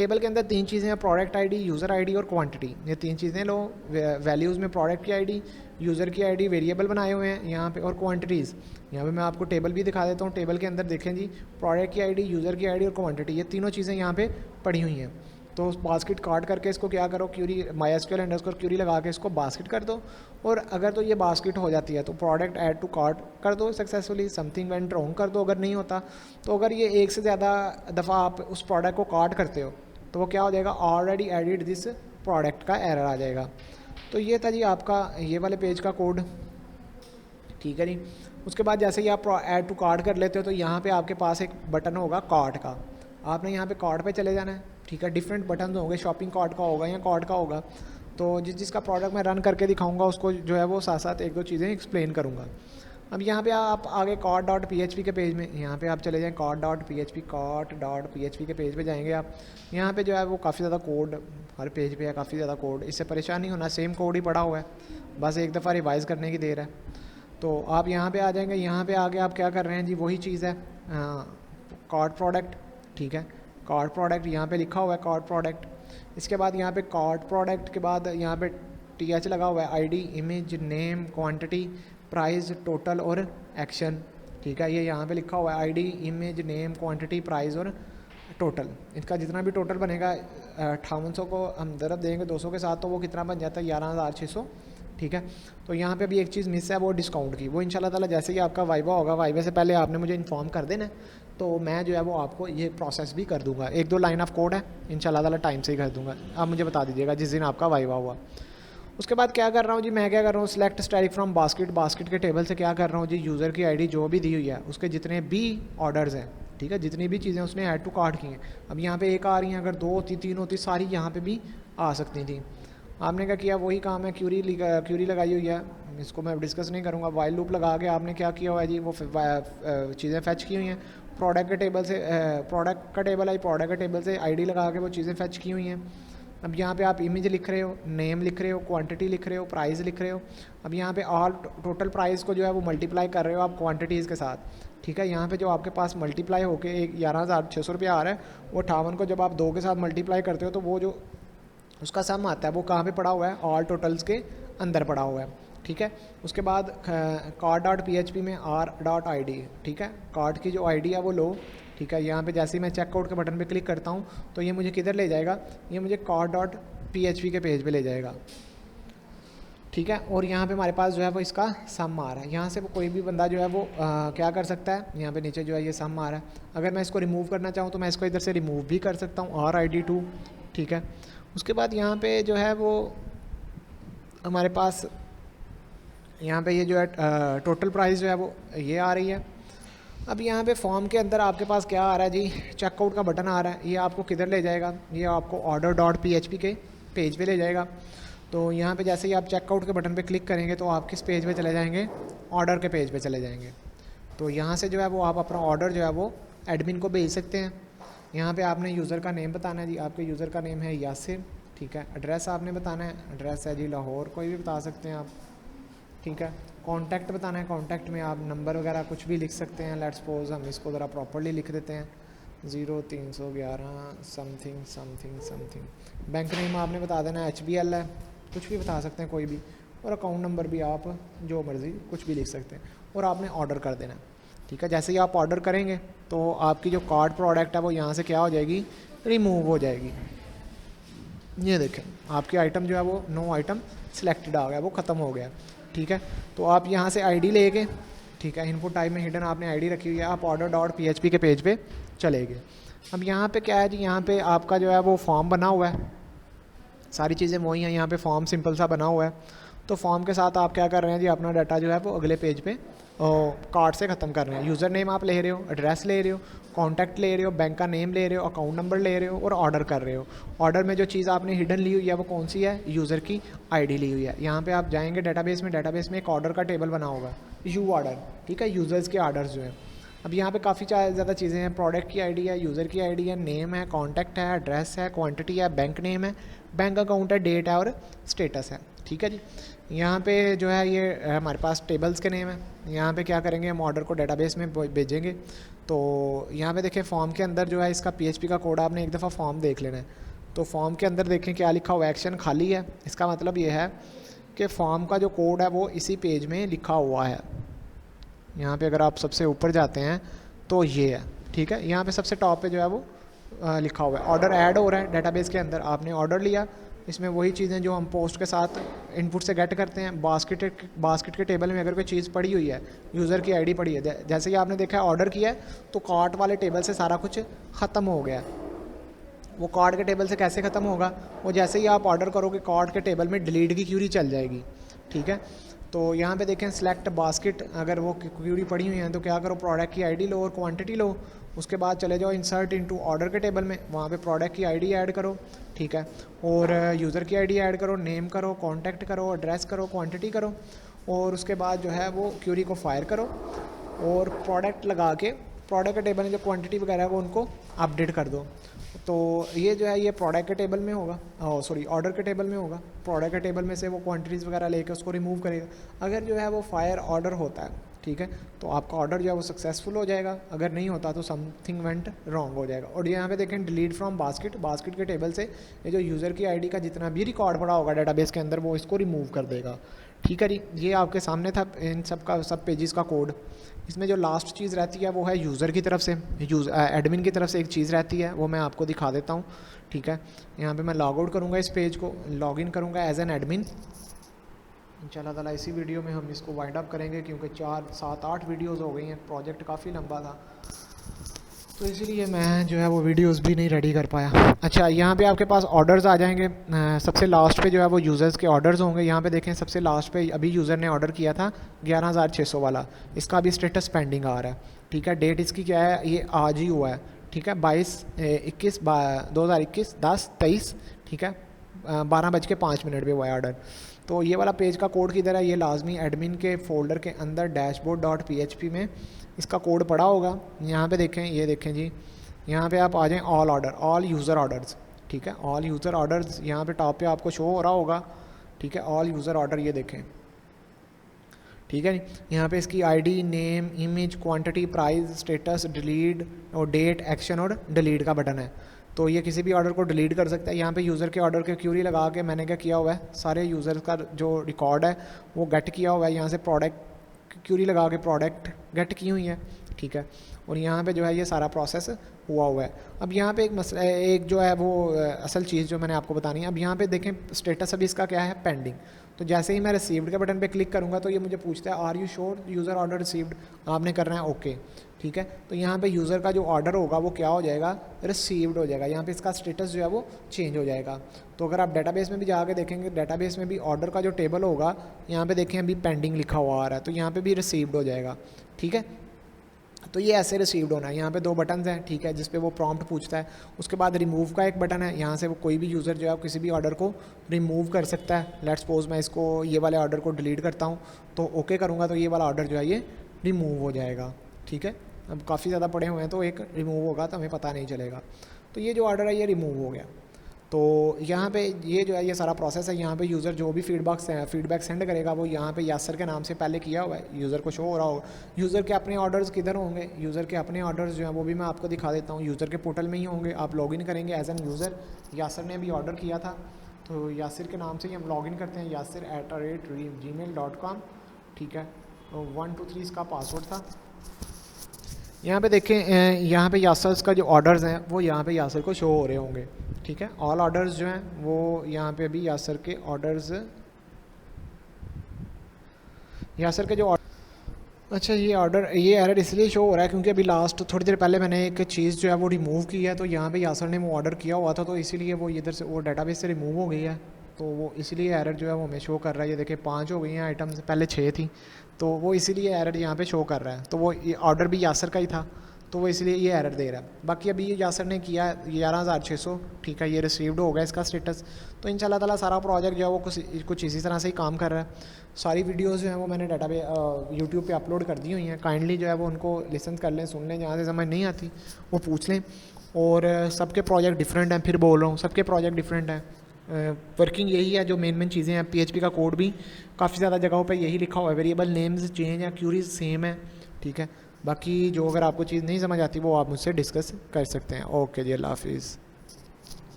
Table के अंदर 3 चीज़ें हैं, प्रोडक्ट आईडी, यूज़र आईडी और क्वांटिटी। ये 3 चीज़ें लो। वैल्यूज़ में प्रोडक्ट की आईडी, यूज़र की आईडी वेरिएबल बनाए हुए हैं यहाँ पे, और क्वांटिटीज़ यहाँ पे मैं आपको टेबल भी दिखा देता हूँ। टेबल के अंदर देखें जी, प्रोडक्ट की आईडी, यूज़र की आईडी और क्वांटिटी, ये तीनों चीज़ें यहाँ पे पड़ी हुई हैं। तो बास्केट काट करके इसको क्या करो, क्यूरी MySQL _ क्यूरी लगा के इसको बास्केट कर दो। और अगर तो ये बास्केट हो जाती है तो प्रोडक्ट ऐड टू कार्ट कर दो सक्सेसफुली, समथिंग वेंट रॉन्ग कर दो अगर नहीं होता। तो अगर ये एक से ज़्यादा दफ़ा आप उस प्रोडक्ट को काट करते हो तो वो क्या हो जाएगा, ऑलरेडी एडिड दिस प्रोडक्ट का एरर आ जाएगा। तो ये था जी आपका ये वाले पेज का कोड, ठीक है जी। उसके बाद जैसे ही आप ऐड टू कार्ट कर लेते हो तो यहाँ पे आपके पास एक बटन होगा कार्ट का, आपने यहाँ पे कार्ट पे चले जाना है, ठीक है। डिफरेंट बटन होंगे, शॉपिंग कार्ट का होगा या कार्ट का होगा। तो जिसका प्रोडक्ट मैं रन करके दिखाऊंगा उसको जो है वो साथ साथ एक दो चीज़ें एक्सप्लेन करूँगा। अब यहाँ पे आप आगे cart.php के पेज में यहाँ पे आप चले जाएँ, cart.php के पेज पे जाएंगे आप। यहाँ पे जो है वो काफ़ी ज़्यादा कोड, हर पेज पे है काफ़ी ज़्यादा कोड, इससे परेशान नहीं होना, सेम कोड ही पड़ा हुआ है, बस एक दफ़ा रिवाइज़ करने की देर है। तो आप यहाँ पे आ जाएंगे, यहाँ पे आगे आप क्या कर रहे हैं जी, वही चीज़ है कार्ट प्रोडक्ट, ठीक है। कार्ट प्रोडक्ट यहाँ पे लिखा हुआ है कार्ट प्रोडक्ट। इसके बाद यहाँ पे कार्ट प्रोडक्ट के बाद यहाँ पे TH लगा हुआ है, ID, image, name, quantity, price, total और एक्शन, ठीक है। ये यहाँ पे लिखा हुआ है ID, image, name, quantity, price और टोटल। इसका जितना भी टोटल बनेगा 5800 को हम ज़रब देंगे 200 के साथ तो वो कितना बन जाता है 11,600, ठीक है। तो यहाँ पे भी एक चीज़ मिस है, वो डिस्काउंट की, वो इंशाल्लाह ताला जैसे ही आपका वाइवा होगा, वाइवे से पहले आपने मुझे इन्फॉर्म कर देना, तो मैं जो है वो आपको ये प्रोसेस भी कर दूंगा। 1-2 लाइन ऑफ कोड है, इंशाल्लाह ताला टाइम से ही कर दूंगा, आप मुझे बता दीजिएगा जिस दिन आपका वाइवा हुआ। उसके बाद क्या कर रहा हूँ जी, मैं क्या कर रहा हूँ, select static from basket, basket के टेबल से क्या कर रहा हूँ जी, यूज़र की आईडी जो भी दी हुई है उसके जितने भी ऑर्डर्स हैं, ठीक है, जितनी भी चीज़ें उसने ऐड टू कार्ट की हैं। अब यहाँ पे एक आ रही हैं, अगर 2 होती 3 होती, सारी यहाँ पे भी आ सकती थी। आपने क्या किया, वही काम है, क्यूरी लगाई हुई है, इसको मैं डिस्कस नहीं करूँगा। वाइल लूप लगा के आपने क्या किया हुआ है जी, वो चीज़ें फैच की हुई हैं प्रोडक्ट के टेबल से, प्रोडक्ट का टेबल आई, प्रोडक्ट के टेबल से आईडी लगा के वो चीज़ें फैच की हुई हैं। अब यहाँ पे आप इमेज लिख रहे हो, नेम लिख रहे हो, क्वांटिटी लिख रहे हो, प्राइस लिख रहे हो। अब यहाँ पे ऑल टोटल प्राइस को जो है वो मल्टीप्लाई कर रहे हो आप क्वांटिटीज़ के साथ, ठीक है। यहाँ पे जो आपके पास मल्टीप्लाई होके एक 11,600 रुपया आ रहा है, वो 58 को जब आप 2 के साथ मल्टीप्लाई करते हो तो वो जो उसका सम आता है वो कहाँ पे पड़ा हुआ है, ऑल टोटल्स के अंदर पड़ा हुआ है, ठीक है। उसके बाद cart.php में r.id, ठीक है, कार्ट की जो आईडी है वो लो, ठीक है। यहाँ पे जैसे ही मैं चेकआउट के बटन पे क्लिक करता हूँ तो ये मुझे किधर ले जाएगा, ये मुझे cart.php के पेज पे ले जाएगा, ठीक है। और यहाँ पे हमारे पास जो है वो इसका सम आ रहा है, यहाँ से वो कोई भी बंदा जो है वो क्या कर सकता है, यहाँ पे नीचे जो है ये सम आ रहा है। अगर मैं इसको रिमूव करना चाहूँ तो मैं इसको इधर से रिमूव भी कर सकता हूँ, RID2, ठीक है। उसके बाद यहाँ पे जो है वो हमारे पास यहाँ पे ये जो है टोटल प्राइस जो है वो ये आ रही है। अब यहाँ पे फॉर्म के अंदर आपके पास क्या आ रहा है जी, चेकआउट का बटन आ रहा है, ये आपको किधर ले जाएगा, ये आपको order.php के पेज पे ले जाएगा। तो यहाँ पे जैसे ही आप चेकआउट के बटन पे क्लिक करेंगे तो आप किस पेज पे चले जाएंगे, ऑर्डर के पेज पे चले जाएंगे। तो यहाँ से जो है वो आप अपना ऑर्डर जो है वो एडमिन को भेज सकते हैं। यहाँ पे आपने यूज़र का नेम बताना है जी, आपके यूज़र का नेम है यासिर, ठीक है। एड्रेस आपने बताना है, एड्रेस है जी लाहौर, कोई भी बता सकते हैं आप, ठीक है। कॉन्टैक्ट बताना है, कॉन्टैक्ट में आप नंबर वगैरह कुछ भी लिख सकते हैं। लेट्स सपोज हम इसको ज़रा प्रॉपर्ली लिख देते हैं, 0311 something something something. Bank name आपने बता देना है, HBL है, कुछ भी बता सकते हैं कोई भी, और अकाउंट नंबर भी आप जो मर्ज़ी कुछ भी लिख सकते हैं, और आपने ऑर्डर कर देना, ठीक है। जैसे ही आप ऑर्डर करेंगे तो आपकी जो कार्ट प्रोडक्ट है वो यहाँ से क्या हो जाएगी, रिमूव हो जाएगी। ये देखें आपकी आइटम जो है वो नो आइटम सिलेक्टेड आ गया, वो ख़त्म हो गया, ठीक है। तो आप यहाँ से आईडी लेके, ठीक है, इनपुट टाइप में हिडन आपने आईडी रखी हुई है, आप order.php के पेज पे चले गए। अब यहाँ पे क्या है जी, यहाँ पे आपका जो है वो फॉर्म बना हुआ है, सारी चीज़ें वही हैं, यहाँ पे फॉर्म सिंपल सा बना हुआ है। तो फॉर्म के साथ आप क्या कर रहे हैं जी, अपना डाटा जो है वो अगले पेज पे कार्ड से ख़त्म कर रहे हैं। यूज़र नेम आप ले रहे हो, एड्रेस ले रहे हो, कॉन्टैक्ट ले रहे हो, बैंक का नेम ले रहे हो, अकाउंट नंबर ले रहे हो, और ऑर्डर कर रहे हो। ऑर्डर में जो चीज़ आपने हिडन ली हुई है वो कौन सी है, यूज़र की आईडी ली हुई है। यहाँ पे आप जाएंगे डेटाबेस में एक ऑर्डर का टेबल बना होगा, यू ऑर्डर, ठीक है, यूज़र्स के ऑर्डर्स जो हैं। अब यहाँ पे काफ़ी ज़्यादा चीज़ें हैं, प्रोडक्ट की आईडी है, यूज़र की आईडी है, नेम है, कॉन्टैक्ट है, एड्रेस है, क्वांटिटी है, बैंक नेम है, बैंक अकाउंट है, डेट है और स्टेटस है, ठीक है जी। यहाँ पे जो है ये हमारे पास टेबल्स के नेम है। यहाँ पे क्या करेंगे, हम ऑर्डर को डेटाबेस में भेजेंगे तो यहाँ पे देखें फॉर्म के अंदर जो है इसका PHP का कोड आपने एक दफ़ा फॉर्म देख लेना है। तो फॉर्म के अंदर देखें क्या लिखा हुआ, एक्शन खाली है। इसका मतलब ये है कि फॉर्म का जो कोड है वो इसी पेज में लिखा हुआ है। यहाँ पे अगर आप सबसे ऊपर जाते हैं तो ये है, ठीक है। यहाँ पे सबसे टॉप पे जो है वो लिखा हुआ है ऑर्डर ऐड हो रहा है डेटाबेस के अंदर। आपने ऑर्डर लिया, इसमें वही चीज़ें जो हम पोस्ट के साथ इनपुट से गेट करते हैं। बास्केट के टेबल में अगर कोई चीज़ पड़ी हुई है, यूज़र की आईडी पड़ी है, जैसे कि आपने देखा है ऑर्डर किया है तो कार्ट वाले टेबल से सारा कुछ ख़त्म हो गया। वो कार्ट के टेबल से कैसे ख़त्म होगा, वो जैसे ही आप ऑर्डर करोगे कार्ट के टेबल में डिलीट की क्यूरी चल जाएगी, ठीक है। तो यहाँ पे देखें सिलेक्ट बास्केट, अगर वो क्यूरी पड़ी हुई हैं तो क्या करो, प्रोडक्ट की आईडी लो और क्वांटिटी लो, उसके बाद चले जाओ इंसर्ट इनटू ऑर्डर के टेबल में, वहाँ पे प्रोडक्ट की आईडी ऐड करो, ठीक है, और यूज़र की आईडी ऐड करो, नेम करो, कॉन्टैक्ट करो, एड्रेस करो, क्वांटिटी करो, और उसके बाद जो है वो क्यूरी को फायर करो और प्रोडक्ट लगा के प्रोडक्ट के टेबल में जो क्वांटिटी वगैरह है वो उनको अपडेट कर दो। तो ये जो है ये प्रोडक्ट के टेबल में होगा, सॉरी ऑर्डर के टेबल में होगा। प्रोडक्ट के टेबल में से वो क्वांटिटीज़ वगैरह लेके उसको रिमूव करेगा। अगर जो है वो फायर ऑर्डर होता है, ठीक है, तो आपका ऑर्डर जो है वो सक्सेसफुल हो जाएगा। अगर नहीं होता तो समथिंग वेंट रॉन्ग हो जाएगा। और यहाँ पे देखें डिलीट फ्रॉम बास्केट के टेबल से ये जो यूज़र की आईडी का जितना भी रिकॉर्ड पड़ा होगा डेटाबेस के अंदर वो इसको रिमूव कर देगा, ठीक है जी। ये आपके सामने था इन सब पेजेस का कोड। इसमें जो लास्ट चीज़ रहती है वो है यूज़र की तरफ से, एडमिन की तरफ से एक चीज़ रहती है, वो मैं आपको दिखा देता हूँ, ठीक है। यहाँ पे मैं लॉग आउट करूँगा, इस पेज को लॉग इन करूँगा एज एन एडमिन। इंशाल्लाह ताला इसी वीडियो में हम इसको वाइंड अप करेंगे क्योंकि 4, 7, 8 वीडियोस हो गई हैं, प्रोजेक्ट काफ़ी लंबा था तो इसीलिए मैं जो है वो वीडियोस भी नहीं रेडी कर पाया। अच्छा, यहाँ पे आपके पास ऑर्डर्स आ जाएंगे। सबसे लास्ट पे जो है वो यूज़र्स के ऑर्डर्स होंगे। यहाँ पे देखें सबसे लास्ट पे अभी यूज़र ने ऑर्डर किया था 11,600 वाला, इसका अभी स्टेटस पेंडिंग आ रहा है, ठीक है। डेट इसकी क्या है, ये आज ही हुआ है, ठीक है, 2021 10/23, ठीक है, 12:05 पे हुआ है ऑर्डर। तो ये वाला पेज का कोड किधर है, ये लाजमी एडमिन के फोल्डर के अंदर dashboard.php में इसका कोड पड़ा होगा। यहाँ पे देखें, ये देखें जी, यहाँ पे आप आ जाएं ऑल यूज़र ऑर्डर्स, ठीक है, ऑल यूज़र ऑर्डर्स यहाँ पे टॉप पे आपको शो हो रहा होगा, ठीक है, ऑल यूज़र ऑर्डर ये देखें, ठीक है। यहाँ पे इसकी ID, name, image, quantity, price, status, delete और डेट, एक्शन और डिलीट का बटन है। तो ये किसी भी ऑर्डर को डिलीट कर सकता है। यहाँ पे यूज़र के ऑर्डर के क्यूरी लगा के मैंने क्या किया हुआ है, सारे यूज़र का जो रिकॉर्ड है वो गेट किया हुआ है। यहाँ से प्रोडक्ट क्यूरी लगा के प्रोडक्ट गेट की हुई है, ठीक है। और यहाँ पे जो है ये सारा प्रोसेस हुआ है। अब यहाँ पे एक मसला, एक जो है वो असल चीज़ जो मैंने आपको बतानी है। अब यहाँ पे देखें स्टेटस अभी इसका क्या है, पेंडिंग। तो जैसे ही मैं रिसीव्ड के बटन पे क्लिक करूँगा तो ये मुझे पूछता है are you sure user order received, आपने करना है ओके, ठीक है। तो यहाँ पे यूज़र का जो ऑर्डर होगा वो क्या हो जाएगा, रिसीव्ड हो जाएगा। यहाँ पे इसका स्टेटस जो है वो चेंज हो जाएगा। तो अगर आप डेटाबेस में भी जाके देखेंगे, डेटाबेस में भी ऑर्डर का जो टेबल होगा यहाँ पे देखें अभी पेंडिंग लिखा हुआ आ रहा है, तो यहाँ पे भी रिसीव्ड हो जाएगा, ठीक है। तो ये ऐसे रिसीव्ड होना है। यहाँ पे 2 बटन्स हैं, ठीक है, जिस पे वो प्रॉम्प्ट पूछता है। उसके बाद रिमूव का एक बटन है, यहाँ से वो कोई भी यूज़र जो है किसी भी ऑर्डर को रिमूव कर सकता है। लेट्स सपोज मैं इसको ये वाले ऑर्डर को डिलीट करता हूँ तो ओके करूँगा तो ये वाला ऑर्डर जो है ये रिमूव हो जाएगा, ठीक है। अब काफ़ी ज़्यादा पड़े हुए हैं तो एक रिमूव होगा तो हमें पता नहीं चलेगा। तो ये जो ऑर्डर है ये रिमूव हो गया। तो यहाँ पे ये जो है ये सारा प्रोसेस है। यहाँ पे यूज़र जो भी फीडबैक सेंड करेगा वो यहाँ पे यासर के नाम से पहले किया हुआ है, यूज़र को शो हो रहा होगा। यूज़र के अपने ऑर्डर्स किधर होंगे, यूज़र के अपने ऑर्डर्स जो हैं वो भी मैं आपको दिखा देता हूँ। यूज़र के पोर्टल में ही होंगे, आप लॉगिन करेंगे एज एन यूज़र। यासर ने भी ऑर्डर किया था तो यासिर के नाम से ही हम लॉगिन करते हैं, yasir@gmail.com, ठीक है। 1 2 3 इसका पासवर्ड था। यहाँ पे देखें, यहाँ पे यासर का जो ऑर्डर्स हैं वो यहाँ पे यासर को शो हो रहे होंगे, ठीक है। ऑल ऑर्डर्स जो हैं वो यहाँ पे भी यासर के ऑर्डर्स, यासर के जो अच्छा ये एरर इसलिए शो हो रहा है क्योंकि अभी लास्ट थोड़ी देर पहले मैंने एक चीज़ जो है वो रिमूव की है। तो यहाँ पे यासर ने वो ऑर्डर किया हुआ था तो इसीलिए वो इधर से वो डाटाबेस से रिमूव हो गई है। तो वो इसलिए एरर जो है वो हमें शो कर रहा है। ये देखिए 5 हो गई हैं आइटम्स, पहले 6 थी, तो वो इसीलिए एरर यहाँ पे शो कर रहा है। तो वो ऑर्डर भी यासर का ही था तो वो इसलिए ये एरर दे रहा है। बाकी अभी ये यासर ने किया 11,600, ठीक है, ये रिसीव्ड होगा इसका स्टेटस। तो इंशाल्लाह ताला सारा प्रोजेक्ट जो है वो कुछ इसी तरह से ही काम कर रहा है। सारी वीडियोस जो हैं वो मैंने यूट्यूब पे अपलोड कर दी हुई हैं। काइंडली जो है वो उनको लिसन कर लें, सुन लें, जहाँ से समझ नहीं आती वो पूछ लें। और सबके प्रोजेक्ट डिफरेंट हैं, फिर बोल रहा हूँ सबके प्रोजेक्ट डिफरेंट हैं। वर्किंग यही है, जो मेन चीज़ें हैं। PHP का कोड भी काफ़ी ज़्यादा जगहों पे यही लिखा हुआ है, वेरिएबल नेम्स चेंज या क्यूरीज सेम है, ठीक है। बाकी जो अगर आपको चीज़ नहीं समझ आती वो आप मुझसे डिस्कस कर सकते हैं। ओके जी, अल्लाह हाफिज़।